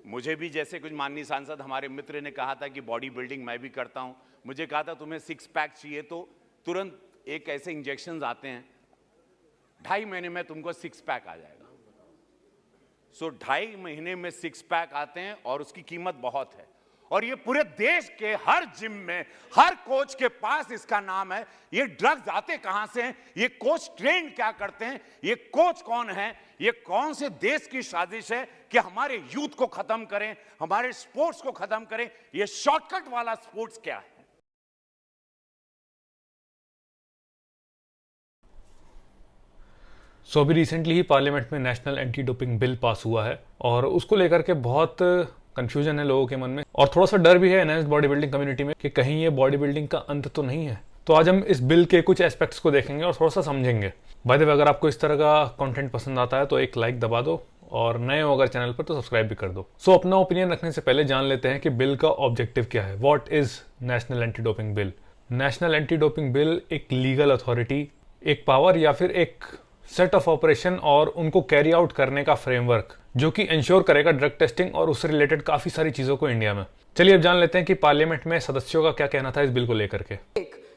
मुझे भी जैसे कुछ माननीय सांसद हमारे मित्र ने कहा था कि बॉडी बिल्डिंग मैं भी करता हूं, मुझे कहा था तुम्हें 6 पैक चाहिए तो तुरंत एक ऐसे इंजेक्शन आते हैं 2.5 महीने में तुमको 6 पैक आ जाएगा। सो 2.5 महीने में 6 पैक आते हैं और उसकी कीमत बहुत है। और ये पूरे देश के हर जिम में हर कोच के पास इसका नाम है। ये ड्रग्स आते कहां से हैं, ये कोच ट्रेन क्या करते हैं, ये कोच कौन है, ये कौन से देश की साजिश है कि हमारे यूथ को खत्म करें, हमारे स्पोर्ट्स को खत्म करें। ये शॉर्टकट वाला स्पोर्ट्स क्या है? अभी रिसेंटली ही पार्लियामेंट में national anti doping bill pass हुआ है और उसको लेकर के बहुत कंफ्यूजन है लोगों के मन में और थोड़ा सा डर भी है एनहांस्ड बॉडी बिल्डिंग कम्युनिटी में कि कहीं ये बॉडी बिल्डिंग का अंत तो नहीं है। तो आज हम इस बिल के कुछ एस्पेक्ट्स को देखेंगे और थोड़ा सा समझेंगे। बाय द वे, अगर आपको इस तरह का कंटेंट पसंद आता है तो एक लाइक दबा दो और नए हो अगर चैनल पर तो सब्सक्राइब भी कर दो। अपना ओपिनियन रखने से पहले जान लेते हैं कि बिल का ऑब्जेक्टिव क्या है। What is national anti doping bill? National anti doping bill एक लीगल अथॉरिटी, एक पावर या फिर एक सेट ऑफ ऑपरेशन और उनको कैरी आउट करने का फ्रेमवर्क जो कि इंश्योर करेगा ड्रग टेस्टिंग और उससे रिलेटेड काफी सारी चीजों को इंडिया में। चलिए अब जान लेते हैं कि पार्लियामेंट में सदस्यों का क्या कहना था इस बिल को लेकर के।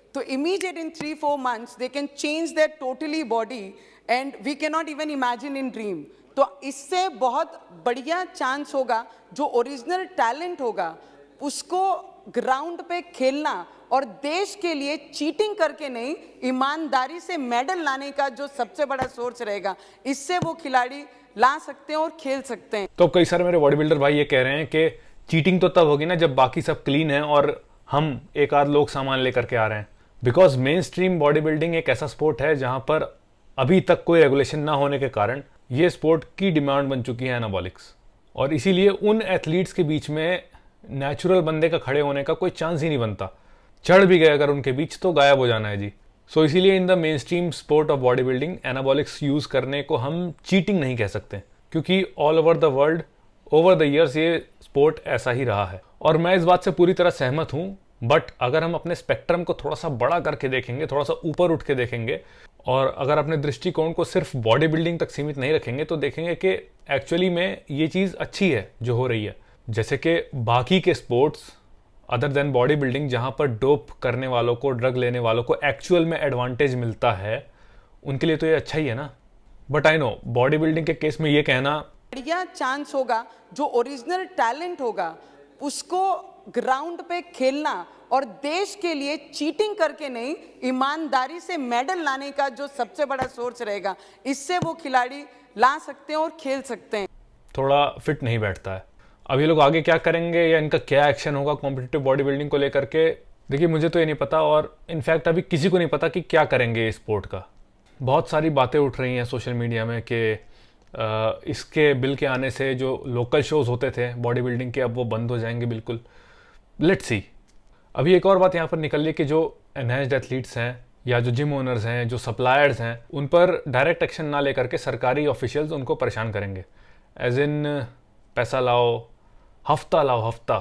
तो immediate in 3-4 months they can change their totally body and we cannot even imagine in dream। तो इससे बहुत बढ़िया चांस होगा, जो ओरिजिनल टैलेंट होगा उसको ग्राउंड पे खेलना और देश के लिए चीटिंग करके नहीं, ईमानदारी से मेडल लाने का जो सबसे बड़ा सोर्स रहेगा, इससे वो खिलाड़ी ला सकते हैं और खेल सकते हैं। तो कई सारे मेरे बॉडी बिल्डर भाई ये कह रहे हैं कि चीटिंग तो तब होगी ना जब बाकी सब क्लीन है और हम एक आध लोग सामान लेकर के आ रहे हैं। Because main stream body building एक ऐसा स्पोर्ट है जहां पर अभी तक कोई रेगुलेशन ना होने के कारण ये स्पोर्ट की डिमांड बन चुकी है एनाबॉलिक्स, और इसीलिए उन एथलीट्स के बीच में नेचुरल बंदे का खड़े होने का कोई चांस ही नहीं बनता। चढ़ भी गए अगर उनके बीच तो गायब हो जाना है जी। इसीलिए in the main stream sport of body building anabolics use करने को हम चीटिंग नहीं कह सकते, क्योंकि all over the world over the years ये स्पोर्ट ऐसा ही रहा है और मैं इस बात से पूरी तरह सहमत हूं। बट अगर हम अपने स्पेक्ट्रम को थोड़ा सा बड़ा करके देखेंगे, थोड़ा सा ऊपर उठ के देखेंगे और अगर अपने दृष्टिकोण को सिर्फ बॉडी बिल्डिंग तक सीमित नहीं रखेंगे तो देखेंगे कि एक्चुअली में ये चीज अच्छी है जो हो रही है। जैसे कि बाकी के sports other than body building जहां पर डोप करने वालों को, ड्रग लेने वालों को एक्चुअल में एडवांटेज मिलता है, उनके लिए तो ये अच्छा ही है ना। But I know body building के केस में ये कहना बढ़िया चांस होगा, जो ओरिजिनल टैलेंट होगा उसको ग्राउंड पे खेलना और देश के लिए चीटिंग करके नहीं, ईमानदारी से मेडल लाने का जो सबसे बड़ा सोर्स रहेगा, इससे वो खिलाड़ी ला सकते हैं और खेल सकते हैं। थोड़ा फिट नहीं बैठता है। अब ये लोग आगे क्या करेंगे या इनका क्या एक्शन होगा कॉम्पिटिटिव बॉडी बिल्डिंग को लेकर के, देखिए मुझे तो ये नहीं पता और इनफैक्ट अभी किसी को नहीं पता कि क्या करेंगे इस स्पोर्ट का। बहुत सारी बातें उठ रही हैं सोशल मीडिया में कि इसके बिल के आने से जो लोकल शोज होते थे बॉडी बिल्डिंग के अब वो बंद हो जाएंगे बिल्कुल। Let's see. अभी एक और बात यहाँ पर निकल रही है कि जो एनहांस्ड एथलीट्स हैं या जो जिम ओनर्स हैं, जो सप्लायर्स हैं, उन पर डायरेक्ट एक्शन ना लेकर के सरकारी ऑफिशियल्स उनको परेशान करेंगे, एज इन पैसा लाओ, हफ्ता लाओ हफ्ता।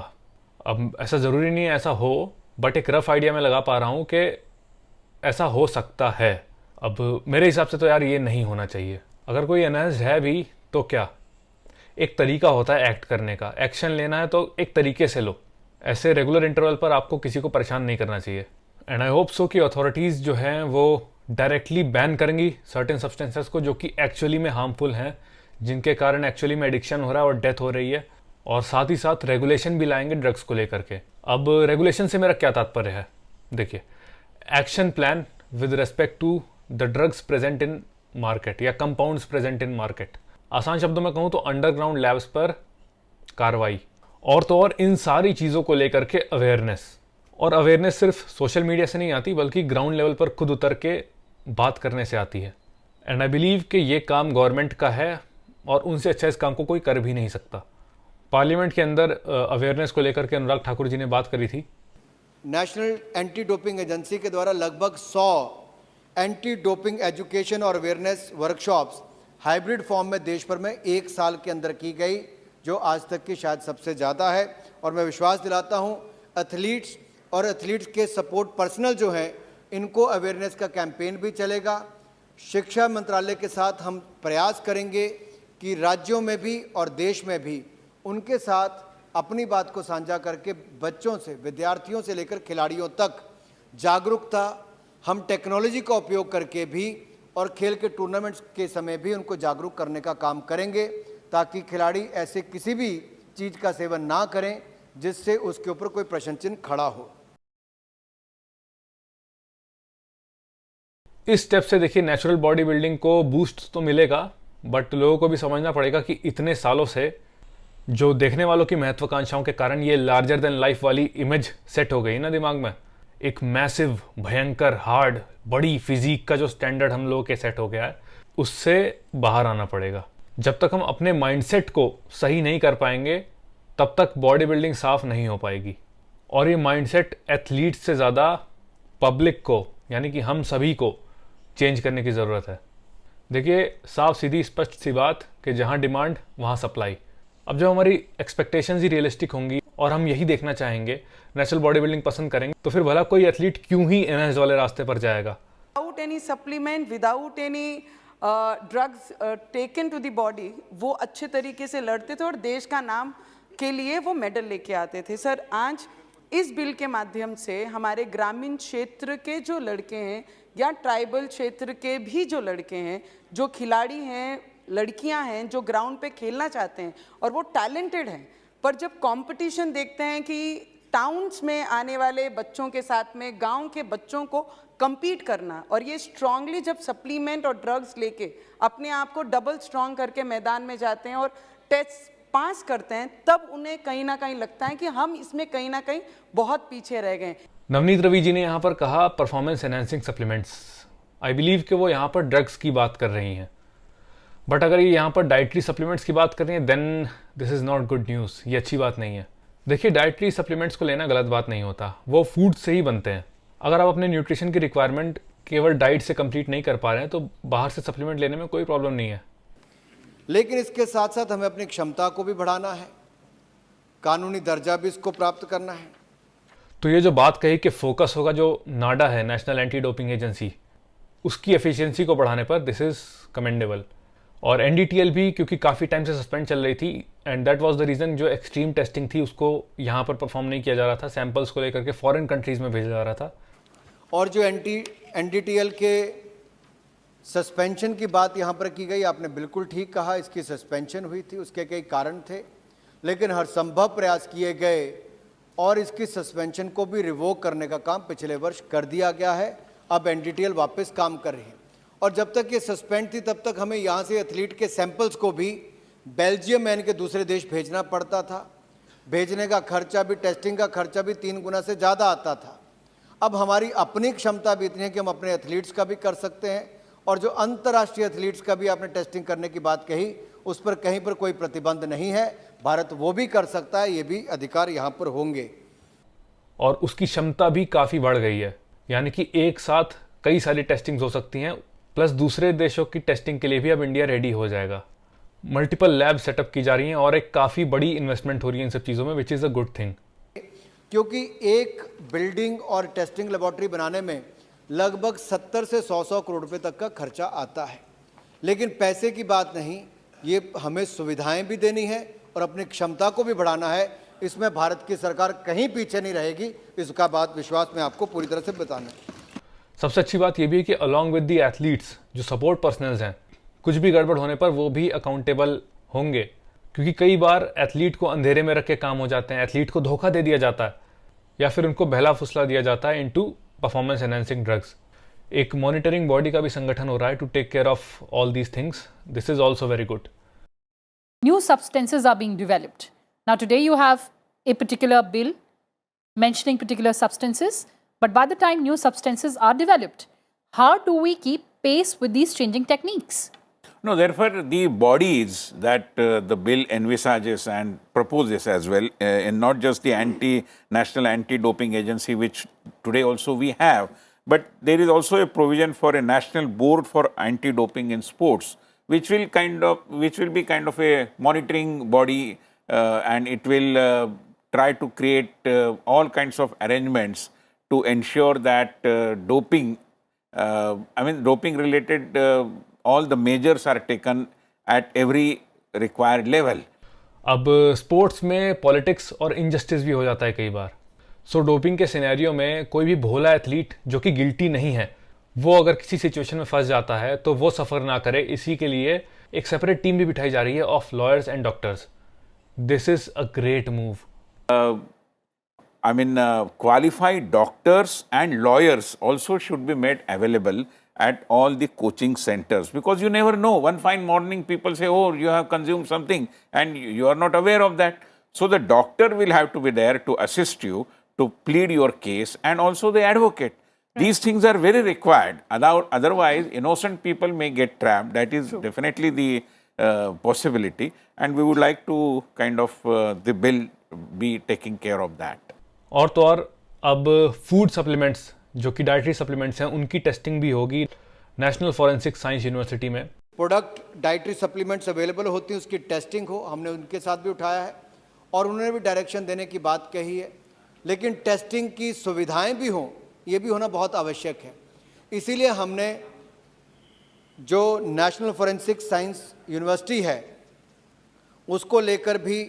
अब ऐसा ज़रूरी नहीं है ऐसा हो, बट एक रफ आइडिया मैं लगा पा रहा हूँ कि ऐसा हो सकता है। अब मेरे हिसाब से तो यार ये नहीं होना चाहिए। अगर कोई एनहांस्ड है भी तो क्या, एक तरीका होता है एक्ट करने का, एक्शन लेना है तो एक तरीके से लो। ऐसे रेगुलर इंटरवल पर आपको किसी को परेशान नहीं करना चाहिए। एंड आई होप सो कि अथॉरिटीज़ जो हैं वो डायरेक्टली बैन करेंगी सर्टेन सब्सटेंसेस को जो कि एक्चुअली में हार्मफुल हैं, जिनके कारण एक्चुअली में एडिक्शन हो रहा है और डेथ हो रही है, और साथ ही साथ रेगुलेशन भी लाएंगे ड्रग्स को लेकर के। अब रेगुलेशन से मेरा क्या तात्पर्य है, देखिए, action plan with respect to the drugs present in market या कंपाउंड्स प्रेजेंट इन मार्केट। आसान शब्दों में कहूँ तो अंडरग्राउंड लैब्स पर कार्रवाई, और तो और इन सारी चीज़ों को लेकर के अवेयरनेस। और अवेयरनेस सिर्फ सोशल मीडिया से नहीं आती बल्कि ग्राउंड लेवल पर खुद उतर के बात करने से आती है। एंड आई बिलीव कि ये काम गवर्नमेंट का है और उनसे अच्छा इस काम को कोई कर भी नहीं सकता। पार्लियामेंट के अंदर अवेयरनेस को लेकर के अनुराग ठाकुर जी ने बात करी थी। नेशनल एंटी डोपिंग एजेंसी के द्वारा लगभग 100 एंटी डोपिंग एजुकेशन और अवेयरनेस वर्कशॉप्स हाइब्रिड फॉर्म में देश भर में एक साल के अंदर की गई, जो आज तक की शायद सबसे ज़्यादा है। और मैं विश्वास दिलाता हूँ एथलीट्स और एथलीट्स के सपोर्ट पर्सनल जो हैं, इनको अवेयरनेस का कैंपेन भी चलेगा। शिक्षा मंत्रालय के साथ हम प्रयास करेंगे कि राज्यों में भी और देश में भी उनके साथ अपनी बात को साझा करके बच्चों से, विद्यार्थियों से लेकर खिलाड़ियों तक जागरूकता हम टेक्नोलॉजी का उपयोग करके भी और खेल के टूर्नामेंट्स के समय भी उनको जागरूक करने का काम करेंगे, ताकि खिलाड़ी ऐसे किसी भी चीज़ का सेवन ना करें जिससे उसके ऊपर कोई प्रश्न चिन्ह खड़ा हो। इस स्टेप से देखिए नेचुरल बॉडी बिल्डिंग को बूस्ट तो मिलेगा, बट लोगों को भी समझना पड़ेगा कि इतने सालों से जो देखने वालों की महत्वाकांक्षाओं के कारण ये लार्जर देन लाइफ वाली इमेज सेट हो गई ना दिमाग में, एक मैसिव, भयंकर, हार्ड, बड़ी फिजिक का जो स्टैंडर्ड हम लोगों के सेट हो गया है, उससे बाहर आना पड़ेगा। जब तक हम अपने माइंडसेट को सही नहीं कर पाएंगे तब तक बॉडी बिल्डिंग साफ नहीं हो पाएगी। और ये माइंडसेट एथलीट्स से ज़्यादा पब्लिक को, यानी कि हम सभी को चेंज करने की ज़रूरत है। देखिए, साफ सीधी स्पष्ट सी बात कि जहाँ डिमांड वहाँ सप्लाई। अब जब हमारी एक्सपेक्टेशंस ही रियलिस्टिक होंगी और हम यही देखना चाहेंगे, नेचुरल बॉडी बिल्डिंग पसंद करेंगे, तो फिर भला कोई एथलीट क्यों ही एनएस वाले रास्ते पर जाएगा। Without any supplement, without any drugs taken to the body, वो अच्छे तरीके से लड़ते थे और देश का नाम के लिए वो मेडल लेके आते थे। सर, आज इस बिल के माध्यम से हमारे ग्रामीण क्षेत्र के जो लड़के हैं या ट्राइबल क्षेत्र के भी जो लड़के हैं, जो खिलाड़ी हैं, लड़कियां हैं, जो ग्राउंड पे खेलना चाहते हैं और वो टैलेंटेड हैं, पर जब कंपटीशन देखते हैं कि टाउन्स में आने वाले बच्चों के साथ में गांव के बच्चों को compete करना, और ये स्ट्रांगली जब सप्लीमेंट और ड्रग्स लेके अपने आप को डबल स्ट्रांग करके मैदान में जाते हैं और टेस्ट पास करते हैं, तब उन्हें कहीं ना कहीं लगता है कि हम इसमें कहीं ना कहीं बहुत पीछे रह गए। नवनीत रवि जी ने यहाँ पर कहा performance enhancing supplements. I believe कि वो यहाँ पर ड्रग्स की बात कर रही हैं, बट अगर ये यहाँ पर डाइटरी सप्लीमेंट्स की बात कर रही हैं, then this is not good news. ये अच्छी बात नहीं है। देखिए, डाइटरी सप्लीमेंट्स को लेना गलत बात नहीं होता, वो फूड से ही बनते हैं। अगर आप अपने न्यूट्रिशन की रिक्वायरमेंट केवल डाइट से कंप्लीट नहीं कर पा रहे हैं तो बाहर से सप्लीमेंट लेने में कोई प्रॉब्लम नहीं है। लेकिन इसके साथ साथ हमें अपनी क्षमता को भी बढ़ाना है, कानूनी दर्जा भी इसको प्राप्त करना है। तो ये जो बात कही कि फोकस होगा जो नाडा है, नेशनल एंटी डोपिंग एजेंसी, उसकी एफिशिएंसी को बढ़ाने पर, दिस इज़ कमेंडेबल। और एनडीटीएल भी, क्योंकि काफ़ी टाइम से सस्पेंड चल रही थी, and that was the reason, जो एक्सट्रीम टेस्टिंग थी उसको यहाँ पर परफॉर्म नहीं किया जा रहा था, सैंपल्स को लेकर के फॉरेन कंट्रीज़ में भेजा जा रहा था। और जो एनडीटीएल के सस्पेंशन की बात यहाँ पर की गई, आपने बिल्कुल ठीक कहा, इसकी सस्पेंशन हुई थी, उसके कई कारण थे, लेकिन हर संभव प्रयास किए गए और इसकी सस्पेंशन को भी रिवोक करने का काम पिछले वर्ष कर दिया गया है। अब एनडीटीएल वापस काम कर रही है, और जब तक ये सस्पेंड थी तब तक हमें यहाँ से एथलीट के सैंपल्स को भी बेल्जियम यानी कि दूसरे देश भेजना पड़ता था। भेजने का खर्चा भी, टेस्टिंग का खर्चा भी 3 गुना से ज़्यादा आता था। अब हमारी अपनी क्षमता भी इतनी है कि हम अपने एथलीट्स का भी कर सकते हैं, और जो अंतर्राष्ट्रीय एथलीट्स का भी आपने टेस्टिंग करने की बात कही, उस पर कहीं पर कोई प्रतिबंध नहीं है। भारत वो भी कर सकता है, ये भी अधिकार यहाँ पर होंगे। और उसकी क्षमता भी काफ़ी बढ़ गई है, यानी कि एक साथ कई सारी टेस्टिंग्स हो सकती हैं, प्लस दूसरे देशों की टेस्टिंग के लिए भी अब इंडिया रेडी हो जाएगा। मल्टीपल लैब सेटअप की जा रही हैं और एक काफ़ी बड़ी इन्वेस्टमेंट हो रही है इन सब चीज़ों में, which is a good thing. क्योंकि एक बिल्डिंग और टेस्टिंग लेबोरेटरी बनाने में लगभग 70 से 100 करोड़ रुपए तक का खर्चा आता है। लेकिन पैसे की बात नहीं, ये हमें सुविधाएं भी देनी है और अपनी क्षमता को भी बढ़ाना है। इसमें भारत की सरकार कहीं पीछे नहीं रहेगी, इसका बात विश्वास में आपको पूरी तरह से बताना है। सबसे अच्छी बात यह भी है कि अलॉन्ग विद दी एथलीट्स, जो सपोर्ट पर्सनल्स हैं, कुछ भी गड़बड़ होने पर वो भी अकाउंटेबल होंगे, क्योंकि कई बार एथलीट को अंधेरे में रख के काम हो जाते हैं, एथलीट को धोखा दे दिया जाता है या फिर उनको बहला फुसला दिया जाता है इनटू परफॉर्मेंस एनहांसिंग ड्रग्स। एक मॉनिटरिंग बॉडी का भी संगठन हो रहा है to take care of all these things. This is also very good. New substances are being developed. Now today you have a particular bill mentioning particular substances, but by the time new substances are developed, how do we keep pace with these changing techniques? No, therefore, the bodies that the bill envisages and proposes as well, and not just the National Anti-Doping Agency, which today also we have, but there is also a provision for a national board for anti-doping in sports, which will be kind of a monitoring body, and it will try to create all kinds of arrangements to ensure that doping related all the measures are taken at every required level. अब sports में politics और injustice भी हो जाता है कई बार। सो doping के scenario में कोई भी भोला एथलीट जो कि गिल्टी नहीं है, वो अगर किसी सिचुएशन में फंस जाता है तो वो सफ़र ना करे, इसी के लिए एक सेपरेट टीम भी बिठाई जा रही है of lawyers and doctors. This is a great move. I mean, qualified doctors and lawyers also should be made available at all the coaching centers, because you never know. One fine morning, people say, "Oh, you have consumed something," and you are not aware of that. So the doctor will have to be there to assist you to plead your case, and also the advocate. These things are very required. Otherwise, innocent people may get trapped. That is definitely the possibility, and we would like to kind of the bill be taking care of that. और तो और अब food supplements जो कि dietary supplements हैं, उनकी testing भी होगी नेशनल फॉरेंसिक साइंस यूनिवर्सिटी में। प्रोडक्ट डाइटरी सप्लीमेंट्स अवेलेबल होती हैं, उसकी टेस्टिंग हो, हमने उनके साथ भी उठाया है और उन्होंने भी डायरेक्शन देने की बात कही है। लेकिन टेस्टिंग की सुविधाएं भी हों, ये भी होना बहुत आवश्यक है। इसीलिए हमने जो नेशनल फॉरेंसिक साइंस यूनिवर्सिटी है उसको लेकर भी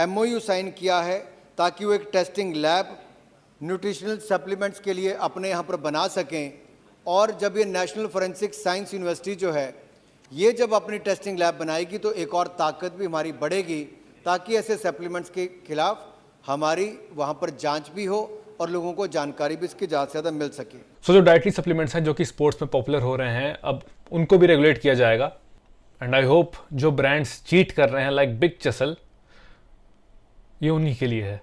MOU साइन किया है, ताकि वो एक टेस्टिंग लैब न्यूट्रिशनल सप्लीमेंट्स के लिए अपने यहाँ पर बना सकें। और जब ये नेशनल फॉरेंसिक साइंस यूनिवर्सिटी जो है ये जब अपनी टेस्टिंग लैब बनाएगी तो एक और ताकत भी हमारी बढ़ेगी, ताकि ऐसे सप्लीमेंट्स के खिलाफ हमारी वहाँ पर जांच भी हो और लोगों को जानकारी भी इसकी ज़्यादा से ज़्यादा मिल सके। सो जो डाइटरी सप्लीमेंट्स हैं जो कि स्पोर्ट्स में पॉपुलर हो रहे हैं, अब उनको भी रेगुलेट किया जाएगा। एंड आई होप जो ब्रांड्स चीट कर रहे हैं लाइक बिग चसल, ये उन्हीं के लिए है।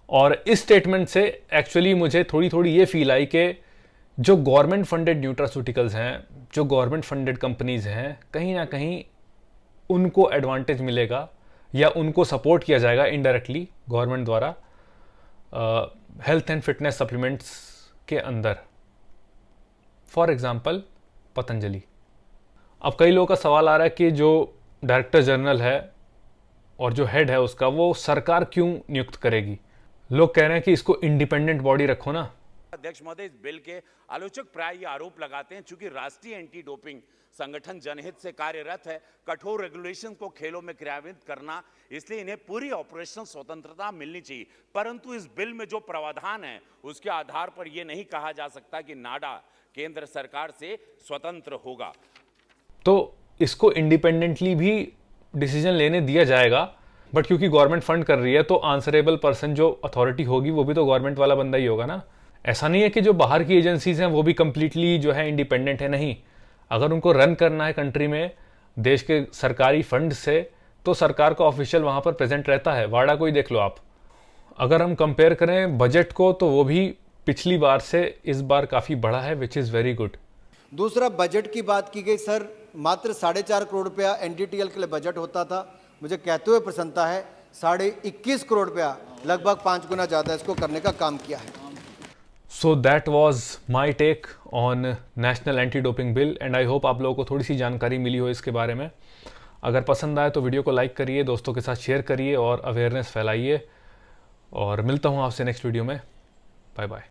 और इस स्टेटमेंट से एक्चुअली मुझे थोड़ी ये फील आई कि जो गवर्नमेंट फंडेड न्यूट्रास्यूटिकल्स हैं, जो गवर्नमेंट फंडेड कंपनीज हैं, कहीं ना कहीं उनको एडवांटेज मिलेगा या उनको सपोर्ट किया जाएगा इनडायरेक्टली गवर्नमेंट द्वारा हेल्थ एंड फिटनेस सप्लीमेंट्स के अंदर। For example Patanjali. अब कई लोगों का सवाल आ रहा है कि जो डायरेक्टर जनरल है और जो हेड है उसका, वो सरकार क्यों नियुक्त करेगी? लोग कह रहे हैं कि इसको इंडिपेंडेंट बॉडी रखो ना। अध्यक्ष महोदय, इस बिल के आलोचक प्राय ये आरोप लगाते हैं चूंकि राष्ट्रीय एंटी डोपिंग संगठन जनहित से कार्यरत है, कठोर रेगुलेशन को खेलों में क्रियान्वित करना, इसलिए इन्हें पूरी ऑपरेशनल स्वतंत्रता मिलनी चाहिए। परंतु इस बिल में जो प्रावधान है उसके आधार पर यह नहीं कहा जा सकता कि नाडा केंद्र सरकार से स्वतंत्र होगा। तो इसको इंडिपेंडेंटली भी डिसीजन लेने दिया जाएगा, बट क्योंकि गवर्नमेंट फंड कर रही है तो आंसरेबल पर्सन जो अथॉरिटी होगी वो भी तो गवर्नमेंट वाला बंदा ही होगा ना। ऐसा नहीं है कि जो बाहर की एजेंसीज हैं वो भी कंप्लीटली जो है इंडिपेंडेंट है, नहीं। अगर उनको रन करना है कंट्री में देश के सरकारी फंड से, तो सरकार का ऑफिशियल वहाँ पर प्रेजेंट रहता है। वाडा को ही देख लो आप। अगर हम कंपेयर करें बजट को तो वो भी पिछली बार से इस बार काफ़ी बढ़ा है, विच इज़ वेरी गुड। दूसरा, बजट की बात की गई। सर, मात्र 4.5 करोड़ रुपया NDTL के लिए बजट होता था। मुझे कहते हुए प्रसन्नता है 21.5 करोड़ रुपया, लगभग 5 गुना ज़्यादा इसको करने का काम किया है। So that was my take on national anti doping bill and I hope आप लोगों को थोड़ी सी जानकारी मिली हो इसके बारे में। अगर पसंद आए तो वीडियो को लाइक करिए, दोस्तों के साथ शेयर करिए और अवेयरनेस फैलाइए। और मिलता हूँ आपसे नेक्स्ट वीडियो में। Bye bye.